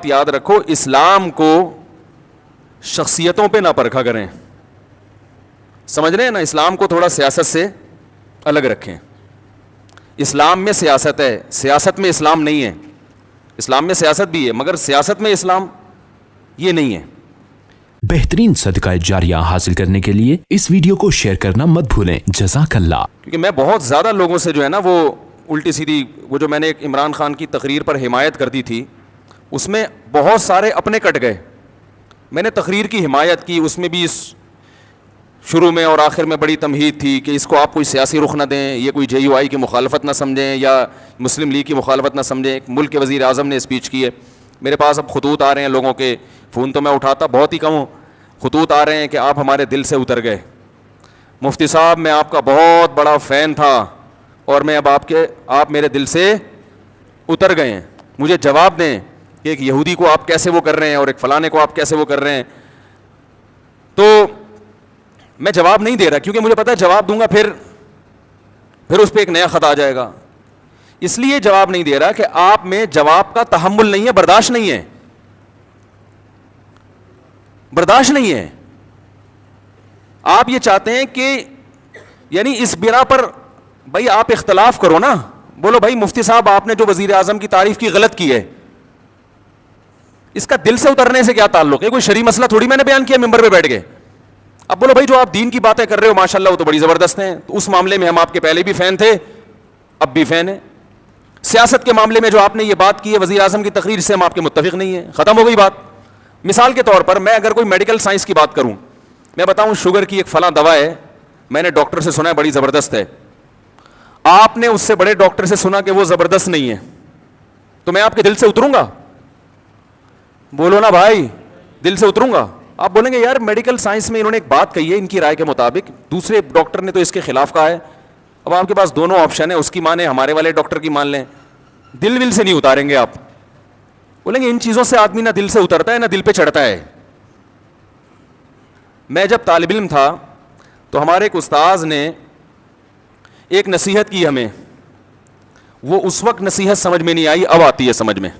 یاد رکھو، اسلام کو شخصیتوں پہ نہ پرکھا کریں. سمجھ رہے ہیں نا؟ اسلام کو تھوڑا سیاست سے الگ رکھیں. اسلام میں سیاست ہے، سیاست میں اسلام نہیں ہے. اسلام میں سیاست بھی ہے مگر سیاست میں اسلام یہ نہیں ہے. بہترین صدقہ جاریہ حاصل کرنے کے لیے اس ویڈیو کو شیئر کرنا مت بھولیں. جزاک اللہ. کیونکہ میں بہت زیادہ لوگوں سے جو ہے نا وہ الٹی سیدھی، وہ جو میں نے ایک عمران خان کی تقریر پر حمایت کر دی تھی اس میں بہت سارے اپنے کٹ گئے. میں نے تقریر کی حمایت کی، اس میں بھی شروع میں اور آخر میں بڑی تمہید تھی کہ اس کو آپ کوئی سیاسی رخ نہ دیں، یہ کوئی JUI کی مخالفت نہ سمجھیں یا مسلم لیگ کی مخالفت نہ سمجھیں. ایک ملک کے وزیر اعظم نے اسپیچ کی ہے. میرے پاس اب خطوط آ رہے ہیں لوگوں کے، فون تو میں اٹھاتا بہت ہی کم ہوں. خطوط آ رہے ہیں کہ آپ ہمارے دل سے اتر گئے مفتی صاحب، میں آپ کا بہت بڑا فین تھا اور میں اب آپ میرے دل سے اتر گئے ہیں. مجھے جواب دیں کہ ایک یہودی کو آپ کیسے وہ کر رہے ہیں اور ایک فلانے کو آپ کیسے وہ کر رہے ہیں. تو میں جواب نہیں دے رہا کیونکہ مجھے پتا ہے جواب دوں گا پھر اس پہ ایک نیا خط آ جائے گا. اس لیے جواب نہیں دے رہا کہ آپ میں جواب کا تحمل نہیں ہے، برداشت نہیں ہے، برداشت نہیں ہے. آپ یہ چاہتے ہیں کہ یعنی اس بنا پر بھائی آپ اختلاف کرو نا، بولو بھائی مفتی صاحب آپ نے جو وزیر اعظم کی تعریف کی غلط کی ہے، اس کا دل سے اترنے سے کیا تعلق ہے؟ کوئی شرعی مسئلہ تھوڑی میں نے بیان کیا ممبر پہ بیٹھ کے. اب بولو بھائی جو آپ دین کی باتیں کر رہے ہو ماشاءاللہ وہ تو بڑی زبردست ہیں، تو اس معاملے میں ہم آپ کے پہلے بھی فین تھے اب بھی فین ہیں. سیاست کے معاملے میں جو آپ نے یہ بات کی ہے وزیر اعظم کی تقریر سے ہم آپ کے متفق نہیں ہیں، ختم ہو گئی بات. مثال کے طور پر میں اگر کوئی میڈیکل سائنس کی بات کروں، میں بتاؤں شوگر کی ایک فلاں دوا ہے، میں نے ڈاکٹر سے سنا ہے بڑی زبردست ہے، آپ نے اس سے بڑے ڈاکٹر سے سنا کہ وہ زبردست نہیں ہے، تو میں آپ کے دل سے اتروں گا؟ بولو نا بھائی، دل سے اتروں گا؟ آپ بولیں گے یار میڈیکل سائنس میں انہوں نے ایک بات کہی ہے ان کی رائے کے مطابق، دوسرے ڈاکٹر نے تو اس کے خلاف کہا ہے. اب آپ کے پاس دونوں آپشن ہیں، اس کی مانیں ہمارے والے ڈاکٹر کی مان لیں. دل سے نہیں اتاریں گے آپ. بولیں گے ان چیزوں سے آدمی نہ دل سے اترتا ہے نہ دل پہ چڑھتا ہے. میں جب طالب علم تھا تو ہمارے ایک استاذ نے ایک نصیحت کی ہمیں، وہ اس وقت نصیحت سمجھ میں نہیں آئی، اب آتی ہے سمجھ میں.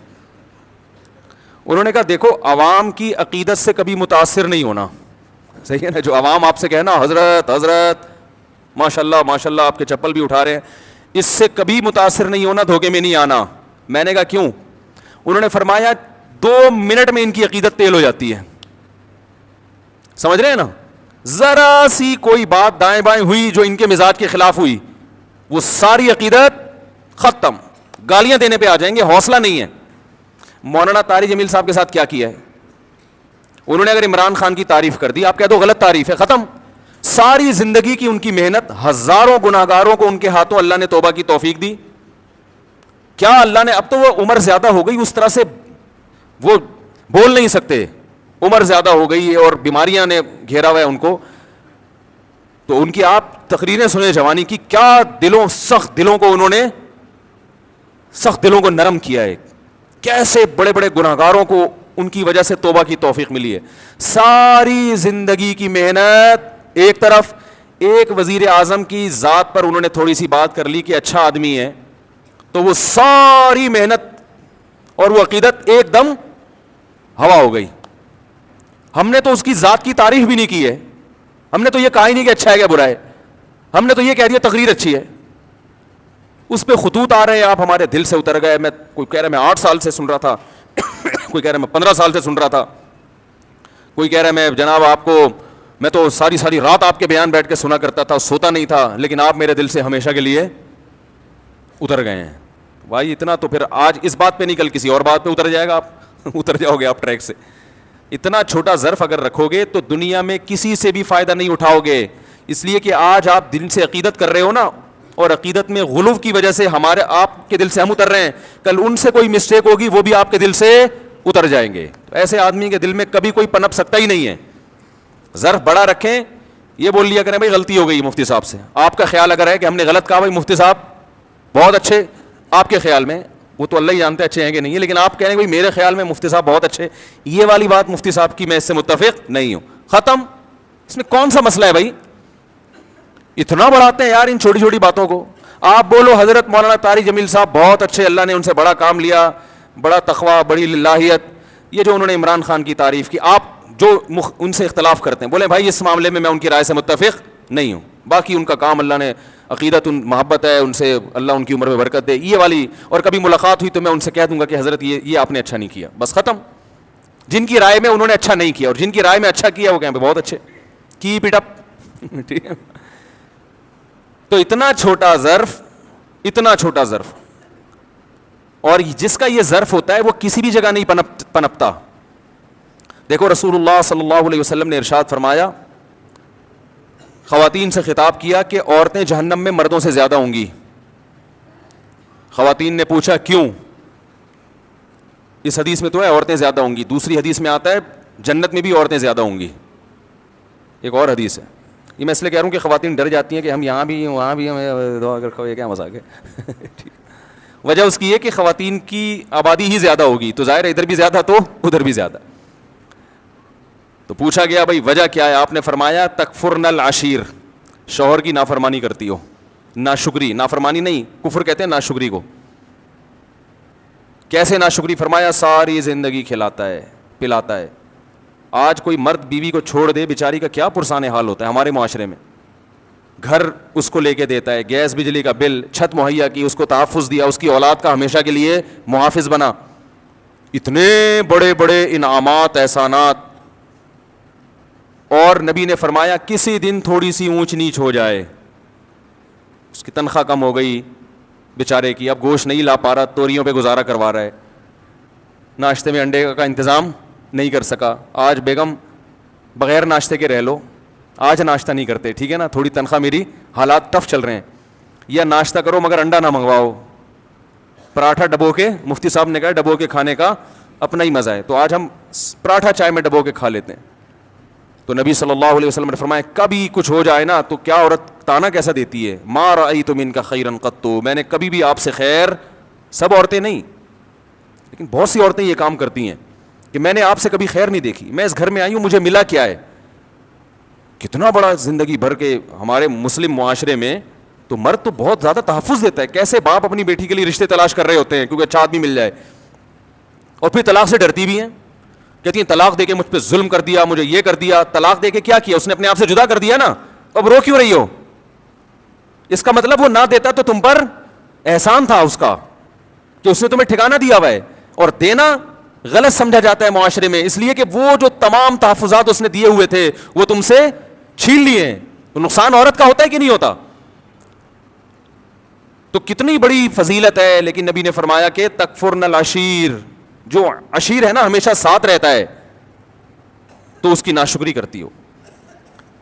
انہوں نے کہا دیکھو عوام کی عقیدت سے کبھی متاثر نہیں ہونا. صحیح ہے نا؟ جو عوام آپ سے کہنا حضرت حضرت ماشاءاللہ ماشاءاللہ آپ کے چپل بھی اٹھا رہے ہیں، اس سے کبھی متاثر نہیں ہونا، دھوکے میں نہیں آنا. میں نے کہا کیوں؟ انہوں نے فرمایا 2 منٹ میں ان کی عقیدت تیل ہو جاتی ہے. سمجھ رہے ہیں نا؟ ذرا سی کوئی بات دائیں بائیں ہوئی جو ان کے مزاج کے خلاف ہوئی، وہ ساری عقیدت ختم، گالیاں دینے پہ آ جائیں گے، حوصلہ نہیں ہے. مولانا طاری جمیل صاحب کے ساتھ کیا کیا ہے؟ انہوں نے اگر عمران خان کی تعریف کر دی، آپ کہہ دو غلط تعریف ہے، ختم. ساری زندگی کی ان کی محنت، ہزاروں گناہگاروں کو ان کے ہاتھوں اللہ نے توبہ کی توفیق دی. کیا اللہ نے، اب تو وہ عمر زیادہ ہو گئی، اس طرح سے وہ بول نہیں سکتے، عمر زیادہ ہو گئی اور بیماریاں نے گھیرا ہوا ہے ان کو، تو ان کی آپ تقریریں سنیں جوانی کی، کیا سخت دلوں کو انہوں نے سخت دلوں کو نرم کیا ہے، کیسے بڑے بڑے گناہگاروں کو ان کی وجہ سے توبہ کی توفیق ملی ہے. ساری زندگی کی محنت ایک طرف، ایک وزیر اعظم کی ذات پر انہوں نے تھوڑی سی بات کر لی کہ اچھا آدمی ہے، تو وہ ساری محنت اور وہ عقیدت ایک دم ہوا ہو گئی. ہم نے تو اس کی ذات کی تعریف بھی نہیں کی ہے، ہم نے تو یہ کہا ہی نہیں کہ اچھا ہے کیا برا ہے، ہم نے تو یہ کہہ دیا تقریر اچھی ہے. اس پہ خطوط آ رہے ہیں آپ ہمارے دل سے اتر گئے. میں کوئی کہہ رہا ہے میں 8 سال سے سن رہا تھا، کوئی کہہ رہا ہے میں 15 سال سے سن رہا تھا، کوئی کہہ رہا ہے میں جناب آپ کو، میں تو ساری رات آپ کے بیان بیٹھ کے سنا کرتا تھا، سوتا نہیں تھا، لیکن آپ میرے دل سے ہمیشہ کے لیے اتر گئے ہیں. بھائی اتنا تو پھر آج اس بات پہ نہیں کل کسی اور بات پہ اتر جائے گا، آپ اتر جاؤ گے آپ ٹریک سے. اتنا چھوٹا ظرف اگر رکھو گے تو دنیا میں کسی سے بھی فائدہ نہیں اٹھاؤ گے. اس لیے کہ آج آپ دل سے عقیدت کر رہے ہو نا، اور عقیدت میں غلو کی وجہ سے آپ کے دل سے ہم اتر رہے ہیں، کل ان سے کوئی مسٹیک ہوگی وہ بھی آپ کے دل سے اتر جائیں گے. ایسے آدمی کے دل میں کبھی کوئی پنپ سکتا ہی نہیں ہے. ظرف بڑا رکھیں، یہ بول لیا کریں بھائی غلطی ہو گئی مفتی صاحب سے. آپ کا خیال اگر ہے کہ ہم نے غلط کہا، بھائی مفتی صاحب بہت اچھے، آپ کے خیال میں، وہ تو اللہ ہی جانتے اچھے ہیں کہ نہیں ہے، لیکن آپ کہہ رہے ہیں بھائی میرے خیال میں مفتی صاحب بہت اچھے، یہ والی بات مفتی صاحب کی میں اس سے متفق نہیں ہوں، ختم. اس میں کون سا مسئلہ ہے بھائی؟ اتنا بڑھاتے ہیں یار ان چھوٹی چھوٹی باتوں کو. آپ بولو حضرت مولانا طاری جمیل صاحب بہت اچھے، اللہ نے ان سے بڑا کام لیا، بڑا تقویٰ، بڑی للہیت، یہ جو انہوں نے عمران خان کی تعریف کی, آپ جو ان سے اختلاف کرتے ہیں, بولے بھائی اس معاملے میں ان کی رائے سے متفق نہیں ہوں, باقی ان کا کام اللہ نے عقیدت محبت ہے ان سے, اللہ ان کی عمر میں برکت دے, یہ والی. اور کبھی ملاقات ہوئی تو میں ان سے کہہ دوں گا کہ حضرت یہ آپ نے اچھا نہیں کیا, بس ختم. جن کی رائے میں انہوں نے اچھا نہیں کیا اور جن کی رائے میں اچھا کیا وہ کہیں بہت اچھے, کیپ اٹ اپ. ٹھیک ہے. تو اتنا چھوٹا ظرف, اور جس کا یہ ظرف ہوتا ہے وہ کسی بھی جگہ نہیں پنپتا. دیکھو رسول اللہ صلی اللہ علیہ وسلم نے ارشاد فرمایا, خواتین سے خطاب کیا کہ عورتیں جہنم میں مردوں سے زیادہ ہوں گی. خواتین نے پوچھا کیوں؟ اس حدیث میں تو ہے عورتیں زیادہ ہوں گی, دوسری حدیث میں آتا ہے جنت میں بھی عورتیں زیادہ ہوں گی, ایک اور حدیث ہے. یہ میں اس لیے کہہ رہا ہوں کہ خواتین ڈر جاتی ہیں کہ ہم یہاں بھی وہاں بھی, ہمیں دعا کر یہ کیا مذاق ہے. وجہ اس کی ہے کہ خواتین کی آبادی ہی زیادہ ہوگی, تو ظاہر ہے ادھر بھی زیادہ تو ادھر بھی زیادہ. تو پوچھا گیا بھائی وجہ کیا ہے؟ آپ نے فرمایا تکفرن العشیر, شوہر کی نافرمانی کرتی ہو. ناشکری, نافرمانی نہیں, کفر کہتے ہیں ناشکری کو. کیسے ناشکری؟ فرمایا ساری زندگی کھلاتا ہے پلاتا ہے. آج کوئی مرد بیوی کو چھوڑ دے, بیچاری کا کیا پرسان حال ہوتا ہے ہمارے معاشرے میں. گھر اس کو لے کے دیتا ہے, گیس بجلی کا بل, چھت مہیا کی, اس کو تحفظ دیا, اس کی اولاد کا ہمیشہ کے لیے محافظ بنا, اتنے بڑے بڑے انعامات احسانات. اور نبی نے فرمایا کسی دن تھوڑی سی اونچ نیچ ہو جائے, اس کی تنخواہ کم ہو گئی بیچارے کی, اب گوشت نہیں لا پا رہا, توریوں پہ گزارا کروا رہا ہے, ناشتے میں انڈے کا انتظام نہیں کر سکا. آج بیگم بغیر ناشتے کے رہ لو, آج ناشتہ نہیں کرتے, ٹھیک ہے نا, تھوڑی تنخواہ, میری حالات ٹف چل رہے ہیں, یا ناشتہ کرو مگر انڈا نہ منگواؤ, پراٹھا ڈبو کے, مفتی صاحب نے کہا ڈبو کے کھانے کا اپنا ہی مزہ ہے, تو آج ہم پراٹھا چائے میں ڈبو کے کھا لیتے ہیں. تو نبی صلی اللہ علیہ وسلم نے فرمایا کبھی کچھ ہو جائے نا تو کیا عورت تانا کیسا دیتی ہے, ما رأیت منک خیرا قط, میں نے کبھی بھی آپ سے خیر, سب عورتیں نہیں لیکن بہت سی عورتیں یہ کام کرتی ہیں کہ میں نے آپ سے کبھی خیر نہیں دیکھی, میں اس گھر میں آئی ہوں مجھے ملا کیا ہے. کتنا بڑا زندگی بھر کے ہمارے مسلم معاشرے میں تو مرد تو بہت زیادہ تحفظ دیتا ہے. کیسے باپ اپنی بیٹی کے لیے رشتے تلاش کر رہے ہوتے ہیں کیونکہ اچھا آدمی مل جائے, اور پھر طلاق سے ڈرتی بھی ہیں, کہتی ہیں طلاق دے کے مجھ پہ ظلم کر دیا, مجھے یہ کر دیا. طلاق دے کے کیا کیا؟ اس نے اپنے آپ سے جدا کر دیا نا, اب رو کیوں رہی ہو؟ اس کا مطلب وہ نہ دیتا تو تم پر احسان تھا اس کا کہ اس نے تمہیں ٹھکانہ دیا ہوا ہے. اور دینا غلط سمجھا جاتا ہے معاشرے میں, اس لیے کہ وہ جو تمام تحفظات اس نے دیے ہوئے تھے وہ تم سے چھین لیے ہیں. تو نقصان عورت کا ہوتا ہے کہ نہیں ہوتا؟ تو کتنی بڑی فضیلت ہے. لیکن نبی نے فرمایا کہ تکفرن العشیر, جو عشیر ہے نا ہمیشہ ساتھ رہتا ہے, تو اس کی ناشکری کرتی ہو.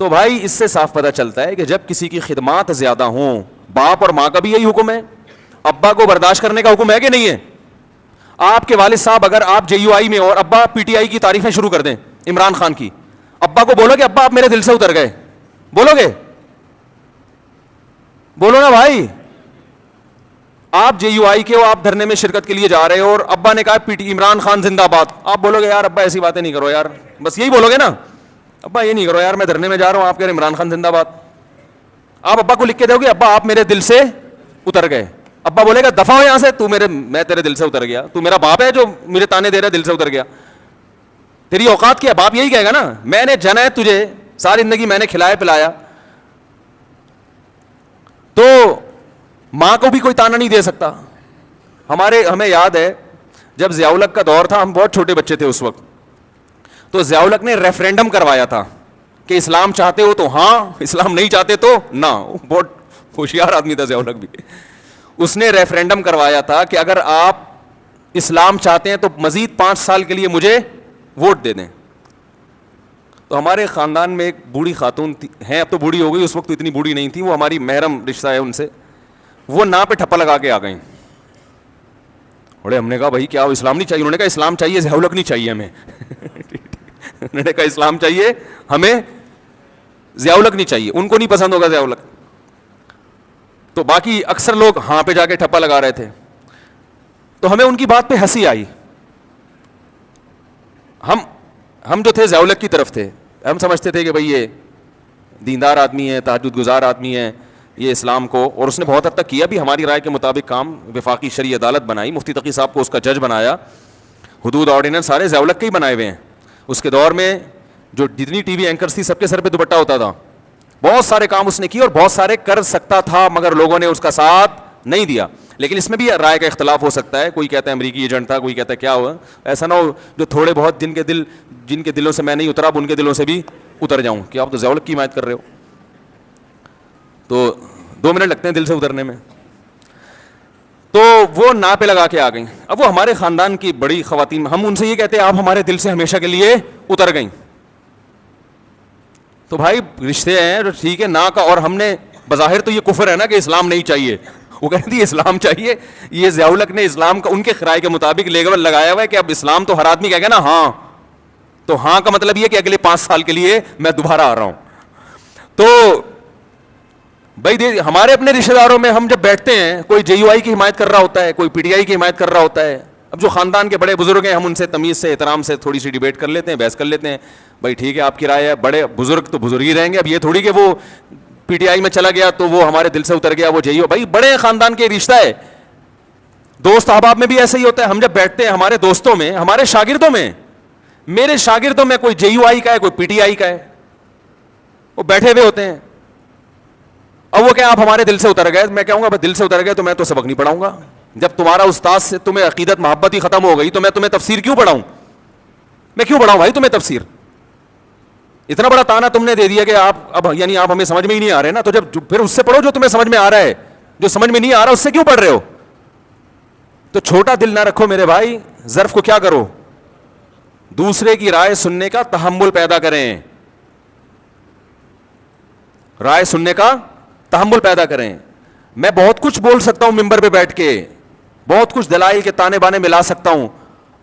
تو بھائی اس سے صاف پتہ چلتا ہے کہ جب کسی کی خدمات زیادہ ہوں, باپ اور ماں کا بھی یہی حکم ہے, ابا کو برداشت کرنے کا حکم ہے کہ نہیں ہے؟ آپ کے والد صاحب اگر آپ جے یو آئی میں اور ابا پی ٹی آئی کی تعریفیں شروع کر دیں عمران خان کی, ابا کو بولو گے ابا آپ میرے دل سے اتر گئے, بولو گے؟ بولو نا بھائی. آپ جے یو آئی کے ہو, آپ دھرنے میں شرکت کے لیے جا رہے ہو اور ابا نے کہا عمران خان زندہ باد, آپ بولو گے یار ابا ایسی باتیں نہیں کرو یار, بس یہی بولو گے نا, ابا یہ نہیں کرو یار میں دھرنے میں جا رہا ہوں, آپ کہہ رہے عمران خان زندہ باد. آپ ابا کو لکھ کے دو گے ابا آپ میرے دل سے اتر گئے, ابا بولے گا دفع ہو یہاں سے, میں تیرے دل سے اتر گیا, تو میرا باپ ہے جو میرے تانے دے رہا ہے دل سے اتر گیا, تیری اوقات کیا؟ باپ یہی کہے گا نا, میں نے جنا ہے تجھے, ساری زندگی میں نے کھلایا پلایا. تو ماں کو بھی کوئی تانا نہیں دے سکتا. ہمیں یاد ہے جب ضیاء الحق کا دور تھا, ہم بہت چھوٹے بچے تھے اس وقت, تو ضیاء الحق نے ریفرینڈم کروایا تھا کہ اسلام چاہتے ہو تو ہاں, اسلام نہیں چاہتے تو نہ. بہت ہوشیار آدمی تھا ضیاء الحق بھی. اس نے ریفرینڈم کروایا تھا کہ اگر آپ اسلام چاہتے ہیں تو مزید 5 سال کے لیے مجھے ووٹ دے دیں. تو ہمارے خاندان میں ایک بوڑھی خاتون ہیں, اب تو بوڑھی ہو گئی, اس وقت تو اتنی بوڑھی نہیں تھی, وہ ہماری محرم رشتہ ہے ان سے, وہ نا پہ ٹھپا لگا کے آ گئیں. بڑے ہم نے کہا بھائی کیا اسلام نہیں چاہیے؟ انہوں نے کہا اسلام چاہیے, ضیاء الحق نہیں چاہیے ہمیں. انہوں نے کہا اسلام چاہیے ہمیں, ضیاء الحق نہیں چاہیے. ان کو نہیں پسند ہوگا ضیاء الحق. تو باقی اکثر لوگ ہاں پہ جا کے ٹھپا لگا رہے تھے. تو ہمیں ان کی بات پہ ہنسی آئی. ہم جو تھے ضیاء الحق کی طرف تھے, ہم سمجھتے تھے کہ بھئی یہ دیندار آدمی ہے, تہجد گزار آدمی ہے, یہ اسلام کو, اور اس نے بہت حد تک کیا بھی ہماری رائے کے مطابق کام, وفاقی شرعی عدالت بنائی, مفتی تقی صاحب کو اس کا جج بنایا, حدود آرڈیننس سارے ضیاء الحق کے ہی بنائے ہوئے ہیں. اس کے دور میں جو جتنی ٹی وی اینکرز تھی سب کے سر پہ دوپٹہ ہوتا تھا. بہت سارے کام اس نے کیے اور بہت سارے کر سکتا تھا مگر لوگوں نے اس کا ساتھ نہیں دیا. لیکن اس میں بھی رائے کا اختلاف ہو سکتا ہے. کوئی کہتا ہے امریکی ایجنٹ تھا, کوئی کہتا ہے کیا ہوا. ایسا نہ ہو جو تھوڑے بہت جن کے دلوں سے میں نہیں اترا اب ان کے دلوں سے بھی اتر جاؤں کہ آپ تو ضیاء الحق کی حمایت کر رہے ہو. تو 2 منٹ لگتے ہیں دل سے اترنے میں. تو وہ نا پہ لگا کے آ گئیں. اب وہ ہمارے خاندان کی بڑی خواتین, ہم ان سے یہ کہتے ہیں آپ ہمارے دل سے ہمیشہ کے لیے اتر گئیں. تو بھائی رشتے ہیں ٹھیک ہے نا کا, اور ہم نے بظاہر تو یہ کفر ہے نا کہ اسلام نہیں چاہیے. وہ کہتی تھی اسلام چاہیے. یہ ضیاء الحق نے اسلام کا ان کے خرائے کے مطابق لیبل لگایا ہوا ہے کہ اب اسلام تو ہر آدمی کہے گا نا ہاں, تو ہاں کا مطلب یہ کہ اگلے 5 سال کے لیے میں دوبارہ آ رہا ہوں. تو بھائی ہمارے اپنے رشتے داروں میں ہم جب بیٹھتے ہیں کوئی جے یو آئی کی حمایت کر رہا ہوتا ہے, کوئی پی ٹی آئی کی حمایت کر رہا ہوتا ہے. اب جو خاندان کے بڑے بزرگ ہیں ہم ان سے تمیز سے احترام سے تھوڑی سی ڈیبیٹ کر لیتے ہیں, بحث کر لیتے ہیں. بھائی ٹھیک ہے آپ کی رائے ہے, بڑے بزرگ تو بزرگ ہی رہیں گے. اب یہ تھوڑی کہ وہ پی ٹی آئی میں چلا گیا تو وہ ہمارے دل سے اتر گیا وہ جے یو. بھائی بڑے خاندان کے رشتہ ہے. دوست احباب میں بھی ایسا ہی ہوتا ہے. ہم جب بیٹھتے ہیں ہمارے دوستوں میں, ہمارے شاگردوں میں, میرے شاگردوں میں کوئی جے یو آئی کا ہے, کوئی پی ٹی آئی کا ہے, وہ بیٹھے ہوئے ہوتے ہیں. اب وہ کہ آپ ہمارے دل سے اتر گئے, میں کہوں گا دل سے اتر گئے تو میں تو سبق نہیں پڑھاؤں گا. جب تمہارا استاد سے تمہیں عقیدت محبت ہی ختم ہو گئی تو میں تمہیں تفسیر کیوں پڑھاؤں؟ میں کیوں پڑھاؤں بھائی تمہیں تفسیر؟ اتنا بڑا تانا تم نے دے دیا کہ آپ اب یعنی آپ ہمیں سمجھ میں ہی نہیں آ رہے نا, تو جب پھر اس سے پڑھو جو تمہیں سمجھ میں آ رہا ہے. جو سمجھ میں نہیں آ رہا اس سے کیوں پڑھ رہے ہو؟ تو چھوٹا دل نہ رکھو میرے بھائی, ظرف کو کیا کرو, دوسرے کی رائے سننے کا تحمل پیدا کریں. رائے سننے کا تحمل پیدا کریں. میں بہت کچھ بول سکتا ہوں ممبر پہ بیٹھ کے, بہت کچھ دلائل کے تانے بانے ملا سکتا ہوں,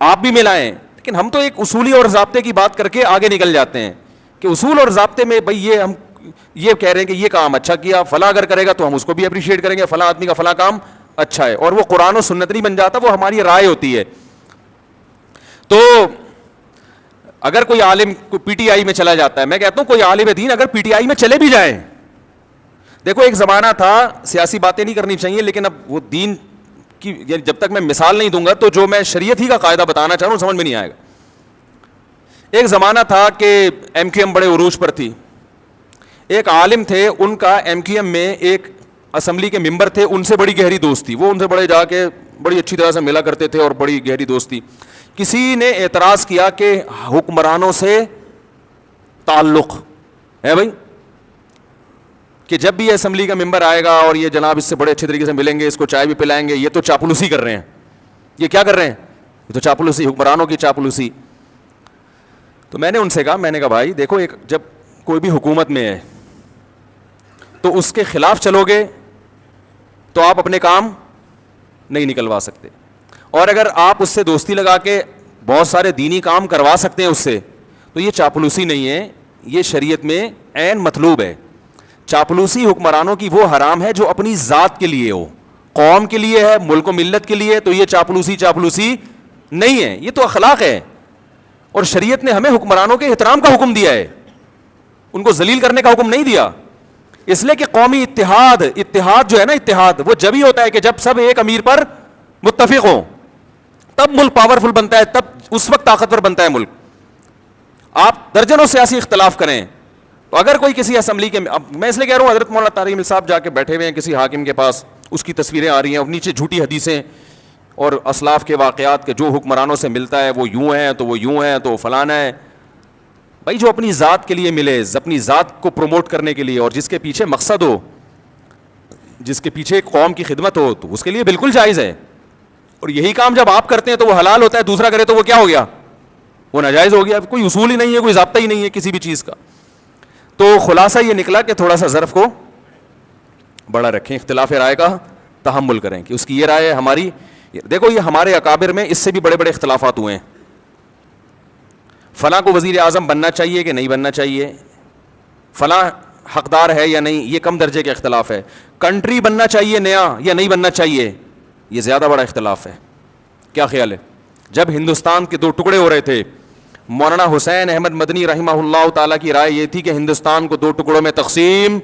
آپ بھی ملائیں, لیکن ہم تو ایک اصولی اور ضابطے کی بات کر کے آگے نکل جاتے ہیں کہ اصول اور ضابطے میں بھئی یہ ہم یہ کہہ رہے ہیں کہ یہ کام اچھا کیا, فلاں اگر کرے گا تو ہم اس کو بھی اپریشیٹ کریں گے, فلاں آدمی کا فلاں کام اچھا ہے, اور وہ قرآن و سنت نہیں بن جاتا, وہ ہماری رائے ہوتی ہے. تو اگر کوئی عالم پی ٹی آئی میں چلا جاتا ہے, میں کہتا ہوں کوئی عالم دین اگر پی ٹی آئی میں چلے بھی جائیں, دیکھو ایک زمانہ تھا, سیاسی باتیں نہیں کرنی چاہیے لیکن اب وہ دین کی یعنی جب تک میں مثال نہیں دوں گا تو جو میں شریعت ہی کا قاعدہ بتانا چاہ رہا ہوں سمجھ میں نہیں آئے گا. ایک زمانہ تھا کہ ایم کیو ایم بڑے عروج پر تھی. ایک عالم تھے, ان کا ایم کیو ایم میں ایک اسمبلی کے ممبر تھے, ان سے بڑی گہری دوستی, وہ ان سے بڑے جا کے بڑی اچھی طرح سے ملا کرتے تھے اور بڑی گہری دوستی. کسی نے اعتراض کیا کہ حکمرانوں سے تعلق ہے بھائی, کہ جب بھی یہ اسمبلی کا ممبر آئے گا اور یہ جناب اس سے بڑے اچھے طریقے سے ملیں گے, اس کو چائے بھی پلائیں گے, یہ تو چاپلوسی کر رہے ہیں. یہ کیا کر رہے ہیں؟ یہ تو چاپلوسی, حکمرانوں کی چاپلوسی. تو میں نے ان سے کہا, میں نے کہا بھائی دیکھو ایک جب کوئی بھی حکومت میں ہے تو اس کے خلاف چلو گے تو آپ اپنے کام نہیں نکلوا سکتے, اور اگر آپ اس سے دوستی لگا کے بہت سارے دینی کام کروا سکتے ہیں اس سے, تو یہ چاپلوسی نہیں ہے, یہ شریعت میں عین مطلوب ہے. چاپلوسی حکمرانوں کی وہ حرام ہے جو اپنی ذات کے لیے ہو, قوم کے لیے ہے, ملک و ملت کے لیے, تو یہ چاپلوسی نہیں ہے, یہ تو اخلاق ہے. اور شریعت نے ہمیں حکمرانوں کے احترام کا حکم دیا ہے, ان کو ذلیل کرنے کا حکم نہیں دیا. اس لیے کہ قومی اتحاد جو ہے نا, اتحاد وہ جب ہی ہوتا ہے کہ جب سب ایک امیر پر متفق ہوں, تب ملک پاورفل بنتا ہے, تب اس وقت طاقتور بنتا ہے ملک. آپ درجنوں سیاسی اختلاف کریں تو اگر کوئی کسی اسمبلی کے, میں اس لیے کہہ رہا ہوں حضرت مولانا طارق مل صاحب جا کے بیٹھے ہوئے ہیں کسی حاکم کے پاس, اس کی تصویریں آ رہی ہیں اور نیچے جھوٹی حدیثیں اور اسلاف کے واقعات کے جو حکمرانوں سے ملتا ہے وہ یوں ہیں تو وہ یوں ہیں تو فلانا ہے. بھائی جو اپنی ذات کے لیے ملے, اپنی ذات کو پروموٹ کرنے کے لیے, اور جس کے پیچھے مقصد ہو, جس کے پیچھے ایک قوم کی خدمت ہو, تو اس کے لیے بالکل جائز ہے. اور یہی کام جب آپ کرتے ہیں تو وہ حلال ہوتا ہے, دوسرا کرے تو وہ کیا ہو گیا, وہ ناجائز ہو گیا. کوئی اصول ہی نہیں ہے, کوئی ضابطہ ہی نہیں ہے کسی بھی چیز کا. تو خلاصہ یہ نکلا کہ تھوڑا سا ظرف کو بڑا رکھیں, اختلاف رائے کا تحمل کریں کہ اس کی یہ رائے ہے, ہماری. دیکھو یہ ہمارے اکابر میں اس سے بھی بڑے بڑے اختلافات ہوئے ہیں. فلاں کو وزیر اعظم بننا چاہیے کہ نہیں بننا چاہیے, فلاں حقدار ہے یا نہیں, یہ کم درجے کا اختلاف ہے. کنٹری بننا چاہیے نیا یا نہیں بننا چاہیے, یہ زیادہ بڑا اختلاف ہے. کیا خیال ہے؟ جب ہندوستان کے 2 ٹکڑے ہو رہے تھے, مولانا حسین احمد مدنی رحمہ اللہ تعالیٰ کی رائے یہ تھی کہ ہندوستان کو 2 ٹکڑوں میں تقسیم,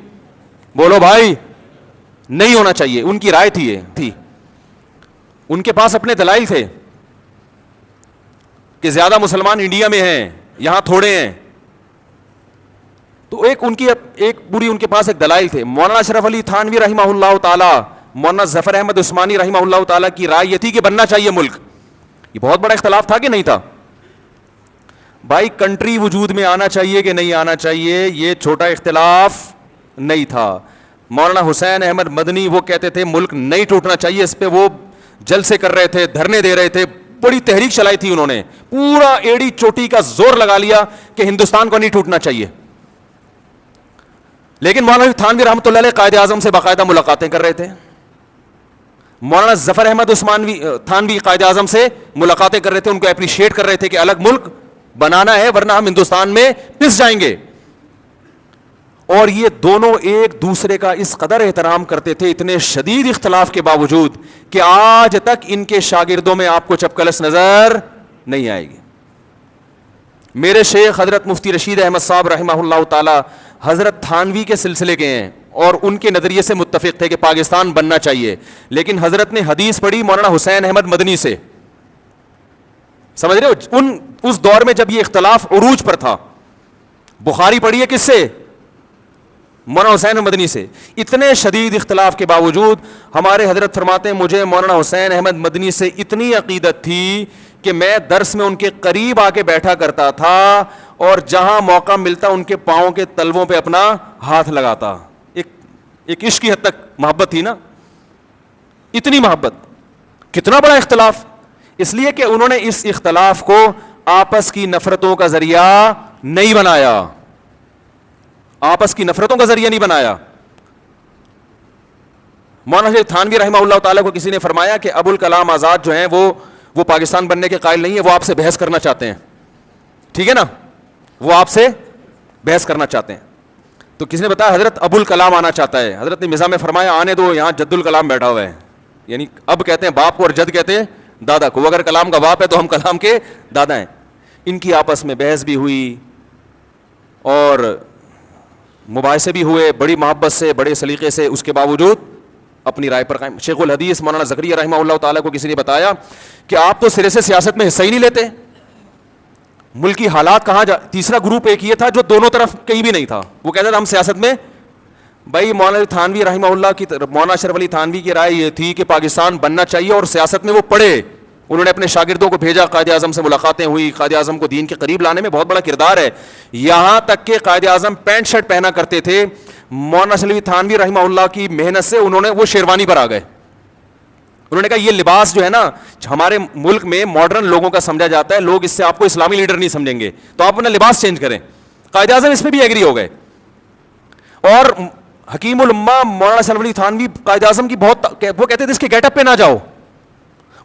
بولو بھائی, نہیں ہونا چاہیے. ان کی رائے تھی, یہ تھی, ان کے پاس اپنے دلائل تھے. کہ زیادہ مسلمان انڈیا میں ہیں, یہاں تھوڑے ہیں. تو ایک پوری ان کے پاس ایک دلائل تھے. مولانا اشرف علی تھانوی رحمہ اللہ تعالی, مولانا ظفر احمد عثمانی رحمہ اللہ تعالی کی رائے یہ تھی کہ بننا چاہیے ملک. یہ بہت بڑا اختلاف تھا کہ نہیں تھا بھائی؟ کنٹری وجود میں آنا چاہیے کہ نہیں آنا چاہیے, یہ چھوٹا اختلاف نہیں تھا. مولانا حسین احمد مدنی وہ کہتے تھے ملک نہیں ٹوٹنا چاہیے, اس پہ وہ جلسے کر رہے تھے, دھرنے دے رہے تھے, بڑی تحریک چلائی تھی انہوں نے, پورا ایڑی چوٹی کا زور لگا لیا کہ ہندوستان کو نہیں ٹوٹنا چاہیے. لیکن مولانا تھانوی رحمۃ اللہ علیہ قائد اعظم سے باقاعدہ ملاقاتیں کر رہے تھے. مولانا ظفر احمد عثمانی تھانوی قائد اعظم سے ملاقاتیں کر رہے تھے, ان کو اپریشیٹ کر رہے تھے کہ الگ ملک بنانا ہے ورنہ ہم ہندوستان میں پس جائیں گے. اور یہ دونوں ایک دوسرے کا اس قدر احترام کرتے تھے, اتنے شدید اختلاف کے باوجود, کہ آج تک ان کے شاگردوں میں آپ کو چپکلس نظر نہیں آئے گی. میرے شیخ حضرت مفتی رشید احمد صاحب رحمہ اللہ تعالی حضرت تھانوی کے سلسلے کے ہیں اور ان کے نظریے سے متفق تھے کہ پاکستان بننا چاہیے, لیکن حضرت نے حدیث پڑھی مولانا حسین احمد مدنی سے. سمجھ رہے ہو, اس دور میں جب یہ اختلاف عروج پر تھا, بخاری پڑھی ہے کس سے؟ مولانا حسین مدنی سے. اتنے شدید اختلاف کے باوجود ہمارے حضرت فرماتے ہیں مجھے مولانا حسین احمد مدنی سے اتنی عقیدت تھی کہ میں درس میں ان کے قریب آ کے بیٹھا کرتا تھا اور جہاں موقع ملتا ان کے پاؤں کے تلووں پہ اپنا ہاتھ لگاتا. ایک عشق کی حد تک محبت تھی نا, اتنی محبت. کتنا بڑا اختلاف, اس لیے کہ انہوں نے اس اختلاف کو آپس کی نفرتوں کا ذریعہ نہیں بنایا, آپس کی نفرتوں کا ذریعہ نہیں بنایا. مولانا تھانوی رحمہ اللہ تعالیٰ کو کسی نے فرمایا کہ ابو الکلام آزاد جو ہیں وہ پاکستان بننے کے قائل نہیں ہے, وہ آپ سے بحث کرنا چاہتے ہیں. ٹھیک ہے نا, وہ آپ سے بحث کرنا چاہتے ہیں. تو کسی نے بتایا حضرت ابو الکلام آنا چاہتا ہے. حضرت نے مزاح میں فرمایا آنے دو, یہاں جد الکلام بیٹھا ہوا ہے. یعنی اب کہتے ہیں باپ کو اور جد کہتے ہیں دادا کو. اگر کلام کا باپ ہے تو ہم کلام کے دادا ہیں. ان کی آپس میں بحث بھی ہوئی اور مباحثے بھی ہوئے, بڑی محبت سے, بڑے سلیقے سے, اس کے باوجود اپنی رائے پر قائم. شیخ الحدیث مولانا زکریا رحمہ اللہ تعالیٰ کو کسی نے بتایا کہ آپ تو سرے سے سیاست میں حصہ ہی نہیں لیتے, ملکی حالات کہاں تیسرا گروپ ایک یہ تھا جو دونوں طرف کہیں بھی نہیں تھا, وہ کہتا تھا ہم سیاست میں. بھائی مولانا تھانوی رحمہ اللہ کی, مولانا اشرف علی تھانوی کی رائے یہ تھی کہ پاکستان بننا چاہیے اور سیاست میں وہ پڑھے. انہوں نے اپنے شاگردوں کو بھیجا, قائد اعظم سے ملاقاتیں ہوئی, قائد اعظم کو دین کے قریب لانے میں بہت بڑا کردار ہے. یہاں تک کہ قائد اعظم پینٹ شرٹ پہنا کرتے تھے, مولانا اشرف علی تھانوی رحمہ اللہ کی محنت سے انہوں نے وہ شیروانی پر آ گئے. انہوں نے کہا یہ لباس جو ہے نا ہمارے ملک میں ماڈرن لوگوں کا سمجھا جاتا ہے, لوگ اس سے آپ کو اسلامی لیڈر نہیں سمجھیں گے, تو آپ اپنا لباس چینج کریں. قائد اعظم اس پہ بھی ایگری ہو گئے. اور حکیم الامہ مولانا اشرف علی تھانوی قائد اعظم کی بہت, وہ کہتے تھے اس کے گیٹ اپ پہ نہ جاؤ,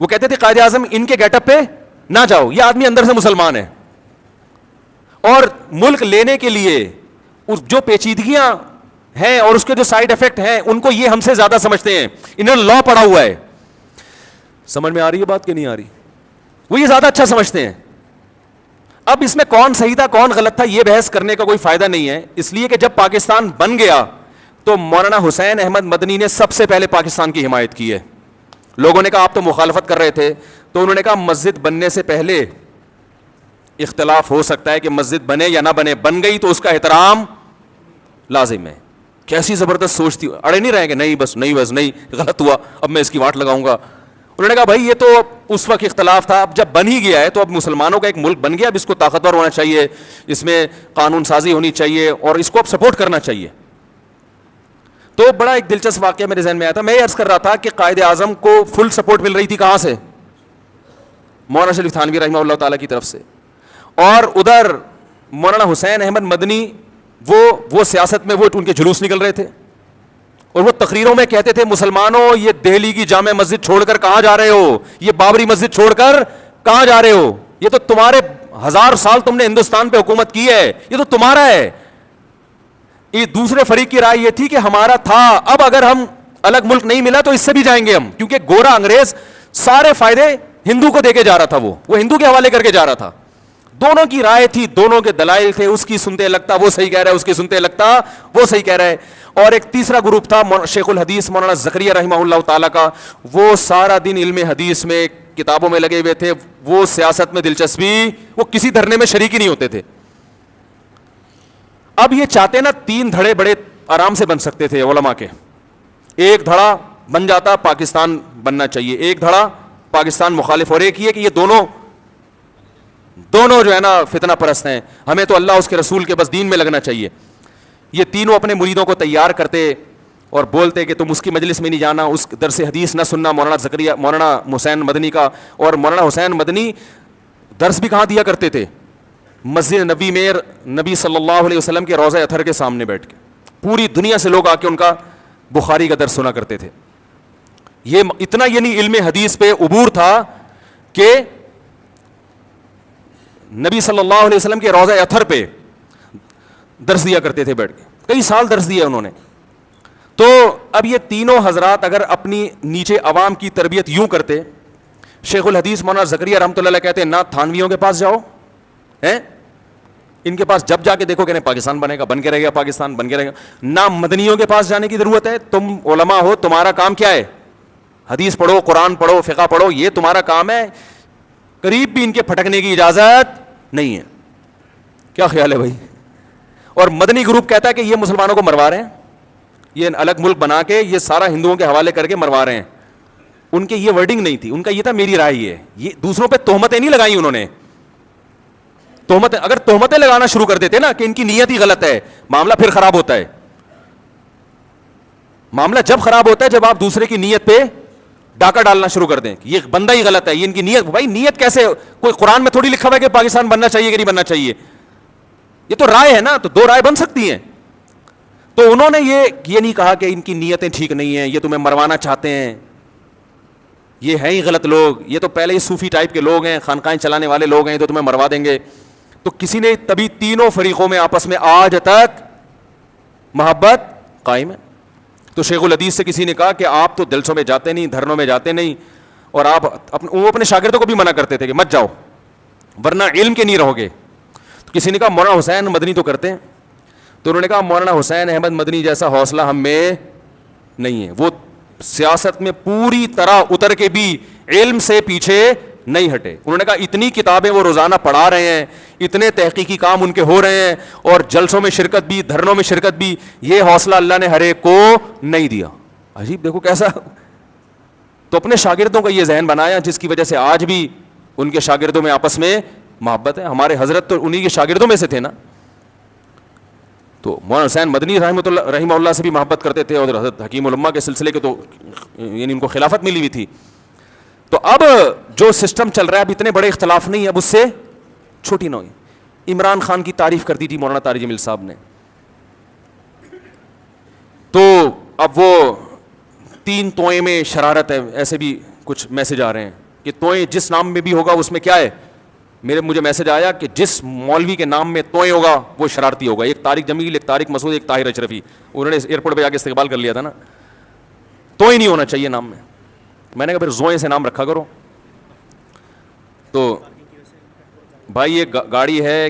وہ کہتے تھے قائد اعظم ان کے گیٹ اپ پہ نہ جاؤ, یہ آدمی اندر سے مسلمان ہے. اور ملک لینے کے لیے جو پیچیدگیاں ہیں اور اس کے جو سائیڈ افیکٹ ہیں ان کو یہ ہم سے زیادہ سمجھتے ہیں, انہوں نے لا پڑھا ہوا ہے. سمجھ میں آ رہی ہے بات کہ نہیں آ رہی؟ وہ یہ زیادہ اچھا سمجھتے ہیں. اب اس میں کون صحیح تھا کون غلط تھا یہ بحث کرنے کا کوئی فائدہ نہیں ہے, اس لیے کہ جب پاکستان بن گیا تو مولانا حسین احمد مدنی نے سب سے پہلے پاکستان کی حمایت کی ہے. لوگوں نے کہا آپ تو مخالفت کر رہے تھے, تو انہوں نے کہا مسجد بننے سے پہلے اختلاف ہو سکتا ہے کہ مسجد بنے یا نہ بنے, بن گئی تو اس کا احترام لازم ہے. کیسی زبردست سوچ تھی, اڑے نہیں رہے کہ نہیں بس نہیں غلط ہوا اب میں اس کی واٹ لگاؤں گا. انہوں نے کہا بھائی یہ تو اس وقت اختلاف تھا, اب جب بن ہی گیا ہے تو اب مسلمانوں کا ایک ملک بن گیا, اب اس کو طاقتور ہونا چاہیے, اس میں قانون سازی ہونی چاہیے اور اس کو اب سپورٹ کرنا چاہیے. تو بڑا ایک دلچسپ واقعہ میرے ذہن میں آیا تھا. میں یہ عرض کر رہا تھا کہ قائد اعظم کو فل سپورٹ مل رہی تھی کہاں سے؟ مولانا شریف تھانوی رحمہ اللہ تعالیٰ کی طرف سے. اور ادھر مولانا حسین احمد مدنی وہ سیاست میں وہ ان کے جلوس نکل رہے تھے اور وہ تقریروں میں کہتے تھے مسلمانوں یہ دہلی کی جامع مسجد چھوڑ کر کہاں جا رہے ہو, یہ بابری مسجد چھوڑ کر کہاں جا رہے ہو, یہ تو تمہارے 1000 سال تم نے ہندوستان پہ حکومت کی ہے, یہ تو تمہارا ہے. یہ دوسرے فریق کی رائے یہ تھی کہ ہمارا تھا, اب اگر ہم الگ ملک نہیں ملا تو اس سے بھی جائیں گے ہم, کیونکہ گورا انگریز سارے فائدے ہندو کو دے کے جا رہا تھا, وہ ہندو کے حوالے کر کے جا رہا تھا. دونوں کی رائے تھی, دونوں کے دلائل تھے, اس کی سنتے لگتا وہ صحیح کہہ رہا ہے, اس کی سنتے لگتا وہ صحیح کہہ رہا ہے. اور ایک تیسرا گروپ تھا شیخ الحدیث مولانا زکریا رحمہ اللہ تعالیٰ کا, وہ سارا دن علم حدیث میں کتابوں میں لگے ہوئے تھے, وہ سیاست میں دلچسپی, وہ کسی دھرنے میں شریک ہی نہیں ہوتے تھے. اب یہ چاہتے نا 3 دھڑے بڑے آرام سے بن سکتے تھے علماء کے. ایک دھڑا بن جاتا پاکستان بننا چاہیے, ایک دھڑا پاکستان مخالف, اور ایک یہ کہ یہ دونوں جو ہے نا فتنہ پرست ہیں, ہمیں تو اللہ اس کے رسول کے بس دین میں لگنا چاہیے. یہ تینوں اپنے مریدوں کو تیار کرتے اور بولتے کہ تم اس کی مجلس میں نہیں جانا, اس درس حدیث نہ سننا مولانا حسین مدنی کا. اور مولانا حسین مدنی درس بھی کہاں دیا کرتے تھے؟ مسجد نبی میں, نبی صلی اللہ علیہ وسلم کے روضہ اطہر کے سامنے بیٹھ کے. پوری دنیا سے لوگ آ کے ان کا بخاری کا درس سنا کرتے تھے. یہ اتنا یعنی علم حدیث پہ عبور تھا کہ نبی صلی اللہ علیہ وسلم کے روضہ اطہر پہ درس دیا کرتے تھے بیٹھ کے. کئی سال درس دیا انہوں نے. تو اب یہ تینوں حضرات اگر اپنی نیچے عوام کی تربیت یوں کرتے, شیخ الحدیث مولانا زکریا رحمۃ اللہ علیہ کہتے ہیں نہ تھانویوں کے پاس جاؤ, ان کے پاس جب جا کے دیکھو کہ پاکستان بنے گا, بن کے رہے گا پاکستان, بن کے رہے گا. نہ مدنیوں کے پاس جانے کی ضرورت ہے, تم علماء ہو, تمہارا کام کیا ہے؟ حدیث پڑھو, قرآن پڑھو, فقہ پڑھو, یہ تمہارا کام ہے. قریب بھی ان کے پھٹکنے کی اجازت نہیں ہے. کیا خیال ہے بھائی؟ اور مدنی گروپ کہتا ہے کہ یہ مسلمانوں کو مروا رہے ہیں, یہ الگ ملک بنا کے یہ سارا ہندوؤں کے حوالے کر کے مروا رہے ہیں. ان کے یہ ورڈنگ نہیں تھی, ان کا یہ تھا میری رائے یہ ہے. یہ دوسروں پہ تہمتیں نہیں لگائی انہوں نے. تہمتیں, اگر تہمتیں لگانا شروع کر دیتے نا کہ ان کی نیت ہی غلط ہے, معاملہ پھر خراب ہوتا ہے. معاملہ جب خراب ہوتا ہے جب آپ دوسرے کی نیت پہ ڈاکہ ڈالنا شروع کر دیں کہ یہ بندہ ہی غلط ہے, یہ ان کی نیت. بھائی نیت کیسے؟ کوئی قرآن میں تھوڑی لکھا ہوا ہے کہ پاکستان بننا چاہیے کہ نہیں بننا چاہیے, یہ تو رائے ہے نا, تو 2 رائے بن سکتی ہیں. تو انہوں نے یہ نہیں کہا کہ ان کی نیتیں ٹھیک نہیں ہیں, یہ تمہیں مروانا چاہتے ہیں, یہ ہیں ہی غلط لوگ, یہ تو پہلے ہی صوفی ٹائپ کے لوگ ہیں, خانقاہیں چلانے والے لوگ ہیں, تو تمہیں مروا دیں گے. تو کسی نے تبھی تینوں فریقوں میں آپس میں آج تک محبت قائم ہے. تو شیخ الحدیث سے کسی نے کہا کہ آپ تو جلسوں میں جاتے نہیں, دھرنوں میں جاتے نہیں, اور آپ وہ اپنے شاگردوں کو بھی منع کرتے تھے کہ مت جاؤ ورنہ علم کے نہیں رہو گے. تو کسی نے کہا مولانا حسین مدنی تو کرتے ہیں. تو انہوں نے کہا مولانا حسین احمد مدنی جیسا حوصلہ ہم میں نہیں ہے, وہ سیاست میں پوری طرح اتر کے بھی علم سے پیچھے نہیں ہٹے. انہوں نے کہا اتنی کتابیں وہ روزانہ پڑھا رہے ہیں, اتنے تحقیقی کام ان کے ہو رہے ہیں, اور جلسوں میں شرکت بھی, دھرنوں میں شرکت بھی, یہ حوصلہ اللہ نے ہر ایک کو نہیں دیا. عجیب, دیکھو کیسا. تو اپنے شاگردوں کا یہ ذہن بنایا جس کی وجہ سے آج بھی ان کے شاگردوں میں آپس میں محبت ہے. ہمارے حضرت تو انہی کے شاگردوں میں سے تھے نا. تو مولانا حسین مدنی رحمہ اللہ سے بھی محبت کرتے تھے, اور حضرت حکیم الامہ کے سلسلے کے تو یعنی ان کو خلافت ملی ہوئی تھی. تو اب جو سسٹم چل رہا ہے اب اتنے بڑے اختلاف نہیں, اب اس سے چھوٹی نہ ہوئی. عمران خان کی تعریف کر دی تھی مولانا طارق جمیل صاحب نے, تو اب وہ 3 توئیں میں شرارت ہے, ایسے بھی کچھ میسج آ رہے ہیں کہ توئیں جس نام میں بھی ہوگا اس میں کیا ہے. مجھے میسج آیا کہ جس مولوی کے نام میں توئیں ہوگا وہ شرارتی ہوگا. ایک طارق جمیل, ایک طارق مسعود, ایک طاہر اشرفی, انہوں نے ایئرپورٹ پہ جا کے استقبال کر لیا تھا نا. توئیں نہیں ہونا چاہیے نام میں. میں نے کہا پھر زوئیں سے نام رکھا کرو. تو بھائی یہ گاڑی ہے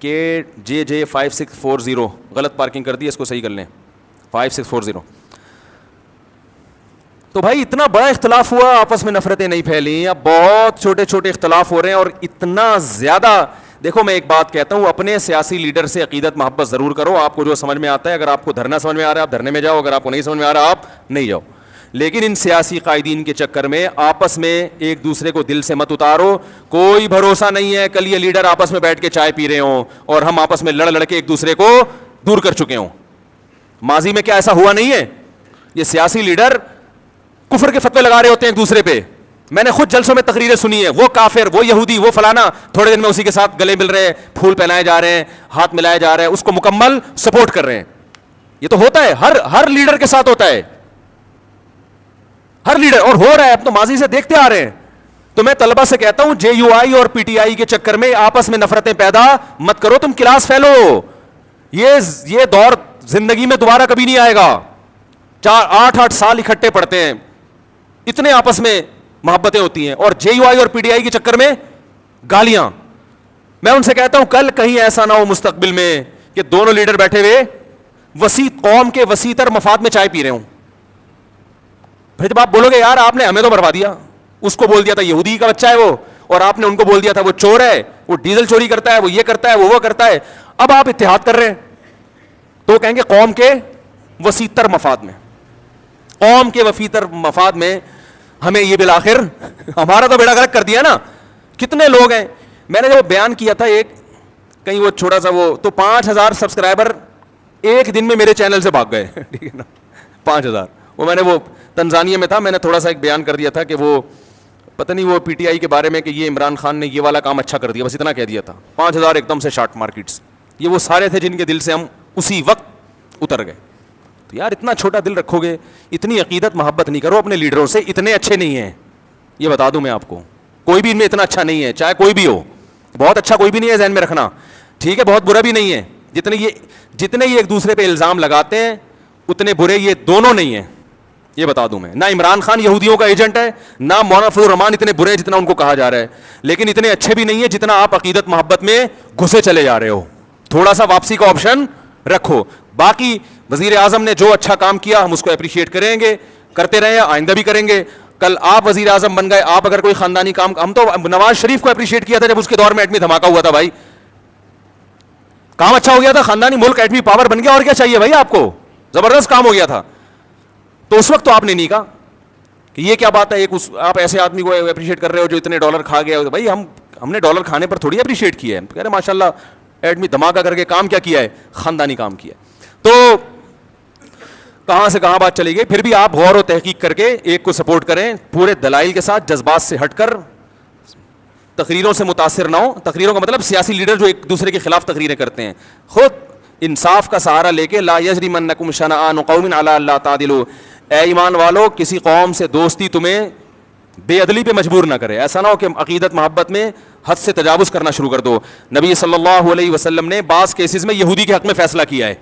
کہ JJ 5640, غلط پارکنگ کر دی, اس کو صحیح کر لیں. 5640. تو بھائی اتنا بڑا اختلاف ہوا, آپس میں نفرتیں نہیں پھیلیں, اب بہت چھوٹے چھوٹے اختلاف ہو رہے ہیں. اور اتنا زیادہ, دیکھو میں ایک بات کہتا ہوں, اپنے سیاسی لیڈر سے عقیدت محبت ضرور کرو, آپ کو جو سمجھ میں آتا ہے. اگر آپ کو دھرنا سمجھ میں آ رہا ہے آپ دھرنے میں جاؤ, اگر آپ کو نہیں سمجھ میں آ رہا آپ نہیں جاؤ. لیکن ان سیاسی قائدین کے چکر میں آپس میں ایک دوسرے کو دل سے مت اتارو. کوئی بھروسہ نہیں ہے کل یہ لیڈر آپس میں بیٹھ کے چائے پی رہے ہوں اور ہم آپس میں لڑ کے ایک دوسرے کو دور کر چکے ہوں. ماضی میں کیا ایسا ہوا نہیں ہے؟ یہ سیاسی لیڈر کفر کے فتوے لگا رہے ہوتے ہیں ایک دوسرے پہ. میں نے خود جلسوں میں تقریریں سنی ہے, وہ کافر, وہ یہودی, وہ فلانا, تھوڑے دن میں اسی کے ساتھ گلے مل رہے ہیں, پھول پہنائے جا رہے ہیں, ہاتھ ملائے جا رہے ہیں, اس کو مکمل سپورٹ کر رہے ہیں. یہ تو ہوتا ہے, ہر لیڈر کے ساتھ ہوتا ہے, ہر لیڈر, اور ہو رہا ہے, اب تو ماضی سے دیکھتے آ رہے ہیں. تو میں طلبہ سے کہتا ہوں JUI اور PTI کے چکر میں آپس میں نفرتیں پیدا مت کرو, تم کلاس فیلو. یہ دور زندگی میں دوبارہ کبھی نہیں آئے گا. 8 سال اکٹھے پڑھتے ہیں, اتنے آپس میں محبتیں ہوتی ہیں, اور JUI اور PTI کے چکر میں گالیاں. میں ان سے کہتا ہوں کل کہیں ایسا نہ ہو مستقبل میں کہ دونوں لیڈر بیٹھے ہوئے وسیع قوم کے وسیع تر مفاد میں چائے پی رہے ہوں. پھر جب آپ بولو گے یار آپ نے ہمیں تو مروا دیا, اس کو بول دیا تھا یہودی کا بچہ ہے وہ, اور آپ نے ان کو بول دیا تھا وہ چور ہے, وہ ڈیزل چوری کرتا ہے, وہ یہ کرتا ہے, وہ کرتا ہے. اب آپ اتحاد کر رہے ہیں تو کہیں گے قوم کے وسیع تر مفاد میں, قوم کے وسیع تر مفاد میں ہمیں یہ بالآخر ہمارا تو بیڑا غرق کر دیا نا. کتنے لوگ ہیں, میں نے جو بیان کیا تھا ایک کہیں وہ چھوٹا سا وہ, تو 5000 سبسکرائبر ایک دن میں میرے چینل سے بھاگ گئے, ٹھیک ہے نا, 5000. وہ میں نے وہ تنزانیہ میں تھا, میں نے تھوڑا سا ایک بیان کر دیا تھا کہ وہ پتہ نہیں وہ پی ٹی آئی کے بارے میں کہ یہ عمران خان نے یہ والا کام اچھا کر دیا, بس اتنا کہہ دیا تھا. 5000 ایک دم سے شارٹ مارکیٹس, یہ وہ سارے تھے جن کے دل سے ہم اسی وقت اتر گئے. تو یار اتنا چھوٹا دل رکھو گے, اتنی عقیدت محبت نہیں کرو اپنے لیڈروں سے, اتنے اچھے نہیں ہیں, یہ بتا دوں میں آپ کو, کوئی بھی ان میں اتنا اچھا نہیں ہے, چاہے کوئی بھی ہو. بہت اچھا کوئی بھی نہیں ہے, ذہن میں رکھنا, ٹھیک ہے, بہت برا بھی نہیں ہے. جتنے یہ ایک دوسرے پہ الزام لگاتے ہیں اتنے برے یہ دونوں نہیں ہیں, یہ بتا دوں میں. نہ عمران خان یہودیوں کا ایجنٹ ہے, نہ مولانا فضل الرحمان اتنے برے ہیں جتنا ان کو کہا جا رہا ہے, لیکن اتنے اچھے بھی نہیں ہیں جتنا آپ عقیدت محبت میں گھسے چلے جا رہے ہو. تھوڑا سا واپسی کا آپشن رکھو. باقی وزیر اعظم نے جو اچھا کام کیا ہم اس کو اپریشیٹ کریں گے, کرتے رہے, آئندہ بھی کریں گے. کل آپ وزیر اعظم بن گئے, آپ اگر کوئی خاندانی کام, ہم تو نواز شریف کو اپریشیٹ کیا تھا جب اس کے دور میں ایٹمی دھماکہ ہوا تھا بھائی, کام اچھا ہو گیا تھا, خاندانی ملک ایٹمی پاور بن گیا, اور کیا چاہیے بھائی آپ کو, زبردست کام ہو گیا تھا. تو اس وقت تو آپ نے نہیں کہا کہ یہ کیا بات ہے, ایک آپ ایسے آدمی کو اپریشیٹ کر رہے ہو جو اتنے ڈالر کھا گیا. بھائی ہم نے ڈالر کھانے پر تھوڑی اپریشیٹ کیا ہے, کہہ رہے ماشاء اللہ ایٹمی دھماکہ کر کے کام کیا کیا ہے, خاندانی کام کیا. تو کہاں سے کہاں بات چلی گئی. پھر بھی آپ غور و تحقیق کر کے ایک کو سپورٹ کریں, پورے دلائل کے ساتھ, جذبات سے ہٹ کر, تقریروں سے متاثر نہ ہو. تقریروں کا مطلب سیاسی لیڈر جو ایک دوسرے کے خلاف تقریریں کرتے ہیں, خود انصاف کا سہارا لے کے, لا یجرمنکم شنآن قوم علی الا تعدلوا, اے ایمان والو کسی قوم سے دوستی تمہیں بے عدلی پہ مجبور نہ کرے. ایسا نہ ہو کہ عقیدت محبت میں حد سے تجاوز کرنا شروع کر دو. نبی صلی اللہ علیہ وسلم نے بعض کیسز میں یہودی کے حق میں فیصلہ کیا ہے,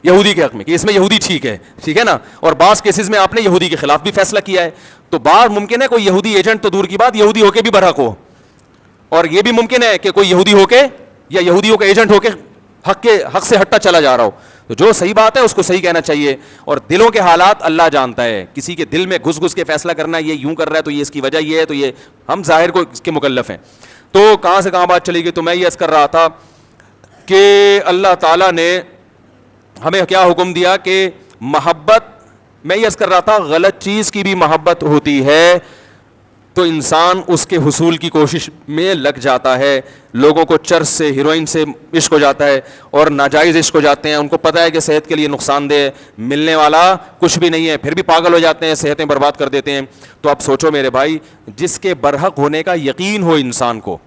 یہودی کے حق میں کہ اس میں یہودی ٹھیک ہے نا, اور بعض کیسز میں آپ نے یہودی کے خلاف بھی فیصلہ کیا ہے. تو بعض ممکن ہے کوئی یہودی ایجنٹ تو دور کی بات, یہودی ہو کے بھی برحق ہو, اور یہ بھی ممکن ہے کہ کوئی یہودی ہو کے یا یہودیوں کا ایجنٹ ہو کے حق سے ہٹتا چلا جا رہا ہو. تو جو صحیح بات ہے اس کو صحیح کہنا چاہیے, اور دلوں کے حالات اللہ جانتا ہے. کسی کے دل میں گھس کے فیصلہ کرنا, یہ یوں کر رہا ہے تو یہ اس کی وجہ یہ ہے, تو یہ ہم ظاہر کو اس کے مکلف ہیں. تو کہاں سے کہاں بات چلی گئی. تو میں یہ عرض کر رہا تھا کہ اللہ تعالیٰ نے ہمیں کیا حکم دیا کہ محبت, میں یہ عرض کر رہا تھا غلط چیز کی بھی محبت ہوتی ہے تو انسان اس کے حصول کی کوشش میں لگ جاتا ہے. لوگوں کو چرس سے, ہیروئن سے عشق ہو جاتا ہے, اور ناجائز عشق ہو جاتے ہیں, ان کو پتہ ہے کہ صحت کے لیے نقصان دہ, ملنے والا کچھ بھی نہیں ہے, پھر بھی پاگل ہو جاتے ہیں, صحتیں برباد کر دیتے ہیں. تو اب سوچو میرے بھائی, جس کے برحق ہونے کا یقین ہو انسان کو,